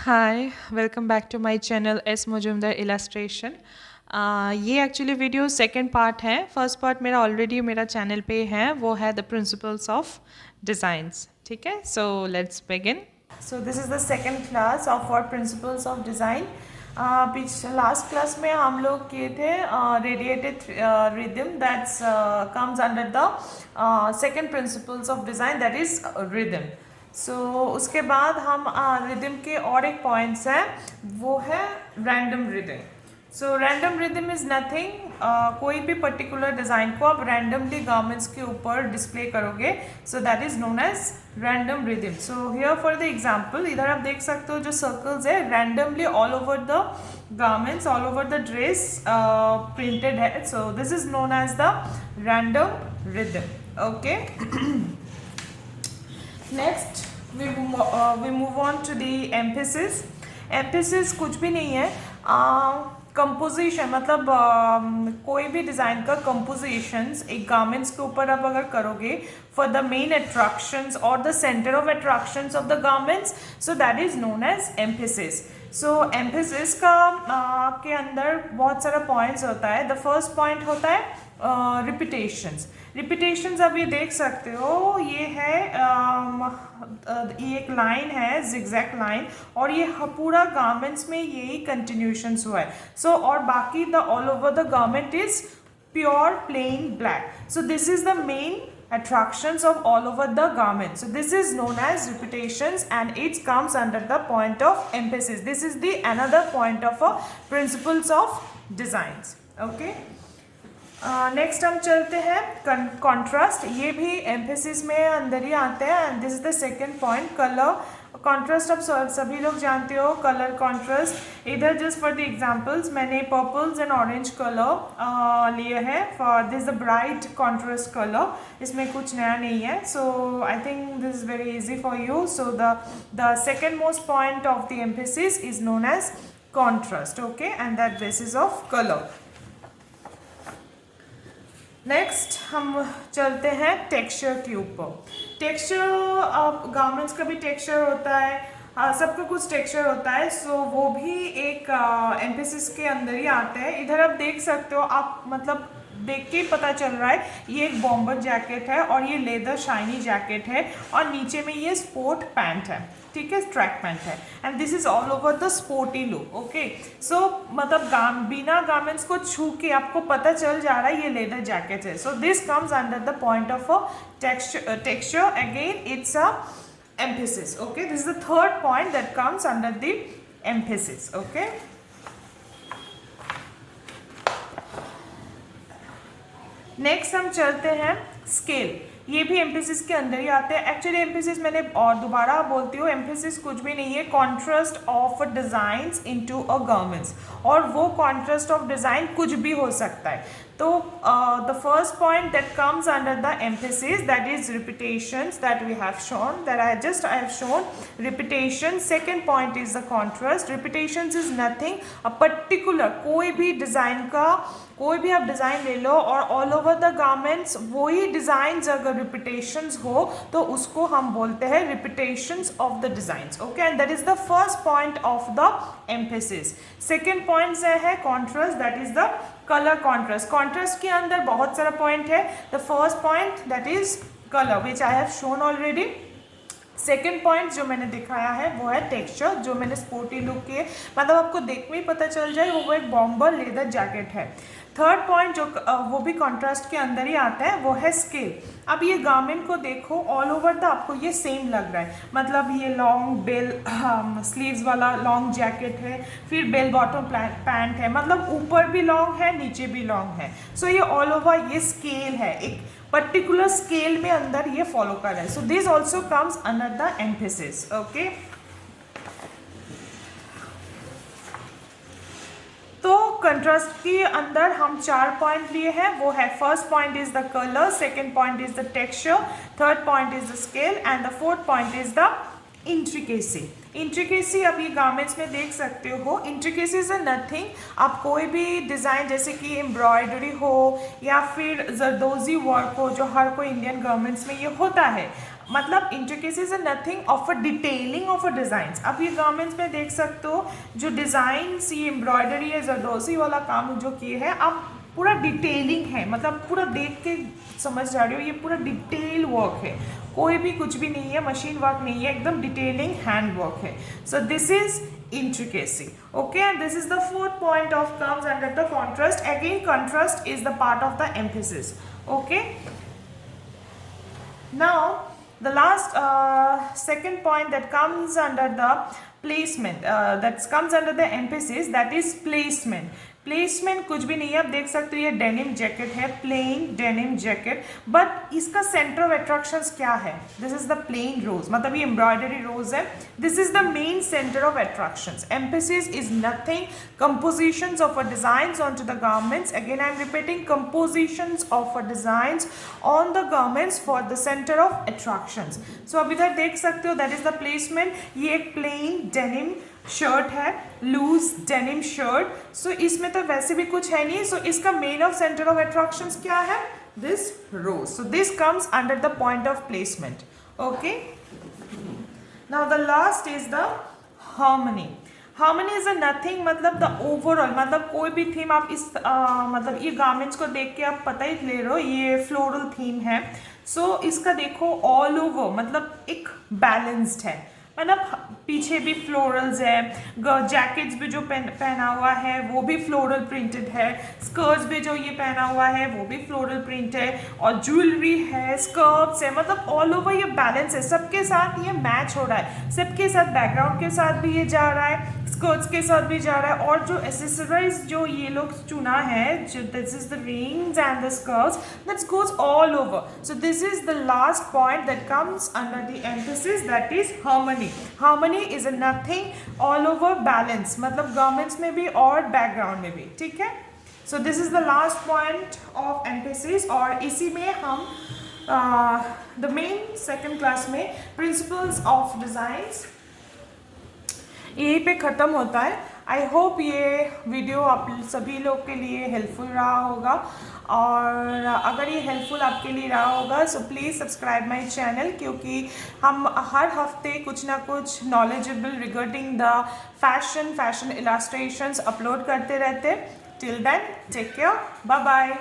Hi welcome back to my channel S Mujumdar illustration. ये actually video second part है। First part मेरा already मेरा channel पे है, वो है द प्रिंसिपल्स ऑफ डिज़ाइंस। ठीक है, so let's begin. So this is the second class of और प्रिंसिपल्स ऑफ डिज़ाइन। पिछले लास्ट क्लास में हम लोग किए थे radiated rhythm that's comes under the second principles of design, that is rhythm. So उसके बाद हम रिदम के और एक पॉइंट्स हैं, वो है random rhythm. So random rhythm is nothing, कोई भी पर्टिकुलर डिज़ाइन को आप रैंडमली गारमेंट्स के ऊपर डिस्प्ले करोगे, so that is known as random rhythm. So here for the example, इधर आप देख सकते हो जो सर्कल्स है randomly all over the garments, all over the dress printed है। So this is known as the random rhythm. Okay, next we move on to the emphasis. emphasis कुछ भी नहीं है, कंपोजिशन मतलब कोई भी डिज़ाइन का कंपोजिशंस एक गारमेंट्स के ऊपर आप अगर करोगे फॉर द मेन अट्रैक्शंस और the centre of attractions of the garments, so that is known as emphasis. So emphasis का के अंदर बहुत सारा पॉइंट्स होता है। द फर्स्ट पॉइंट होता है रिपीटेशंस। रिपीटेशंस आप ये देख सकते हो, ये है ये एक लाइन है, जिगजैग लाइन, और ये पूरा गारमेंट्स में यही कंटिन्यूशंस हुआ है। सो और बाकी the all over the garment is pure plain black. So this is the main attractions of all over the garment. So this is known as repetitions and it comes under the point of emphasis. This is the another point of a principles of designs. Okay. Next हम चलते हैं contrast. ये भी emphasis में अंदर ही आते हैं and this is the second point, colour contrast. अब सभी लोग जानते हो कलर कॉन्ट्रास्ट। इधर जस्ट फॉर द एग्जांपल्स मैंने पर्पल्स एंड ऑरेंज कलर लिए हैं for this the bright contrast colour. इसमें कुछ नया नहीं है, so I think this is very easy for you. So the second most point of the emphasis is known as contrast. Okay, and that basis of colour. Next हम चलते हैं texture के ऊपर। टेक्सचर, गारमेंट्स का भी texture होता है, सबका कुछ टेक्सचर होता है, सो वो भी एक एम्फेसिस के अंदर ही आते हैं। इधर आप देख सकते हो, आप मतलब देख के पता चल रहा है ये एक बॉम्बर जैकेट है और ये लेदर शाइनी जैकेट है और नीचे में ये स्पोर्ट पैंट है, ठीक है, ट्रैक पैंट है, and this is all over the sporty look. Okay, so मतलब बिना गारमेंट्स को छू के आपको पता चल जा रहा है ये लेदर जैकेट है। So this comes under the point of a texture. Again it's a emphasis. Okay, this is the third point that comes under the emphasis. Okay, next हम चलते हैं स्केल। ये भी एम्फेसिस के अंदर ही आते हैं। एक्चुअली एम्फेसिस मैंने और दोबारा बोलती हूँ, एम्फेसिस कुछ भी नहीं है, contrast of designs into a garments, और वो कॉन्ट्रास्ट ऑफ डिज़ाइन कुछ भी हो सकता है। तो the first point that comes under the emphasis that is repetitions that we have shown, that I have shown repetition. Second point is the contrast. Repetitions is nothing, a particular कोई भी design का कोई भी आप design ले लो और all over the garments वही डिज़ाइंस अगर रिपीटेशंस हो तो उसको हम बोलते हैं repetitions of the designs. Okay, and that is the first point of the emphasis. Second point है contrast, that is the colour contrast. Contrast के अंदर बहुत सारा पॉइंट है। The first point that is colour which I have shown already. Second point जो मैंने दिखाया है वो है टेक्सचर, जो मैंने स्पोर्टी लुक के मतलब आपको देख में ही पता चल जाए वो एक बॉम्बर लेदर जैकेट है। थर्ड पॉइंट जो वो भी कॉन्ट्रास्ट के अंदर ही आता है वो है स्केल। अब ये गारमेंट को देखो, ऑल ओवर द आपको ये सेम लग रहा है, मतलब ये लॉन्ग बेल स्लीव्स वाला लॉन्ग जैकेट है, फिर बेल बॉटम पैंट है, मतलब ऊपर भी लॉन्ग है नीचे भी लॉन्ग है। सो ये ऑल ओवर ये स्केल है, एक पर्टिकुलर स्केल में अंदर ये फॉलो कर रहा है। So this also comes under the emphasis. Okay, तो कंट्रास्ट के अंदर हम 4 पॉइंट लिए हैं, वो है first point is the colour, second point is the texture, third point is the scale and the fourth point is the intricacy. Intricacy अब ये गारमेंट्स में देख सकते हो, इंट्रिकेसी इज नथिंग, आप कोई भी डिज़ाइन जैसे कि एम्ब्रॉयडरी हो या फिर जरदोजी वर्क हो जो हर कोई इंडियन गारमेंट्स में ये होता है, मतलब intricacy is nothing of a detailing of a design. अब ये गारमेंट्स में देख सकते हो जो डिजाइंस, ये एम्ब्रॉयडरी या जरदोजी वाला काम जो किए हैं, अब पूरा डिटेलिंग है, मतलब पूरा देख के समझ जा रहे हो ये पूरा डिटेल वर्क है, कोई भी कुछ भी नहीं है, मशीन वर्क नहीं है, एकदम डिटेलिंग हैंड वर्क है। So this is intricacy. Okay, and this is the fourth point of comes under the contrast. Again, contrast is the part of the emphasis. Okay, now the last second point that comes under the placement, that comes under the emphasis, that is placement. Placement कुछ भी नहीं है, आप देख सकते हो ये denim jacket है, प्लेन डेनिम जैकेट, बट इसका सेंटर ऑफ अट्रैक्शंस क्या है? दिस इज द प्लेन रोज, मतलब ये एम्ब्रॉयडरी रोज है, this is the main centre of attractions. Emphasis is nothing compositions of a designs onto the garments. Again I am repeating, compositions of a designs on the garments for the center of attractions. So अब इधर देख सकते हो that is the placement. ये एक plain denim shirt है, loose denim shirt. So इसमें तो वैसे भी कुछ है नहीं, सो इसका main of centre of attractions क्या है? This rose. So this comes under the point of placement. Okay, now the last is the harmony. Harmony is a nothing, मतलब द ओवरऑल, मतलब कोई भी थीम आप इस मतलब ये गारमेंट्स को देख के आप पता ही ले रहे हो ये फ्लोरल थीम है। सो इसका देखो ऑल ओवर, मतलब एक बैलेंस्ड है, मतलब पीछे भी फ्लोरल्स है, जैकेट्स भी जो पहना हुआ है वो भी फ्लोरल प्रिंटेड है, स्कर्ट्स भी जो ये पहना हुआ है वो भी फ्लोरल प्रिंट है, और ज्वेलरी है, स्कर्ट्स है, मतलब ऑल ओवर ये बैलेंस है, सबके साथ ये मैच हो रहा है, सबके साथ बैकग्राउंड के साथ भी ये जा रहा है, स्कर्ट्स के साथ भी जा रहा है, और जो एसेसरीज जो ये लोग चुना है, this is the rings and the skirts, that goes all over. So this is the last point that comes under the emphasis, that is harmony. Harmony is a nothing all over balance, मतलब garments में भी और background में भी, ठीक है। So this is the last point of emphasis, और इसी में हम द मेन सेकेंड क्लास में प्रिंसिपल्स ऑफ डिजाइंस यहीं पे ख़त्म होता है। आई होप ये वीडियो आप सभी लोग के लिए हेल्पफुल रहा होगा, और अगर ये हेल्पफुल आपके लिए रहा होगा सो प्लीज़ सब्सक्राइब माय चैनल, क्योंकि हम हर हफ्ते कुछ ना कुछ knowledgeable regarding the fashion illustrations upload करते रहते। Till then take care, bye bye.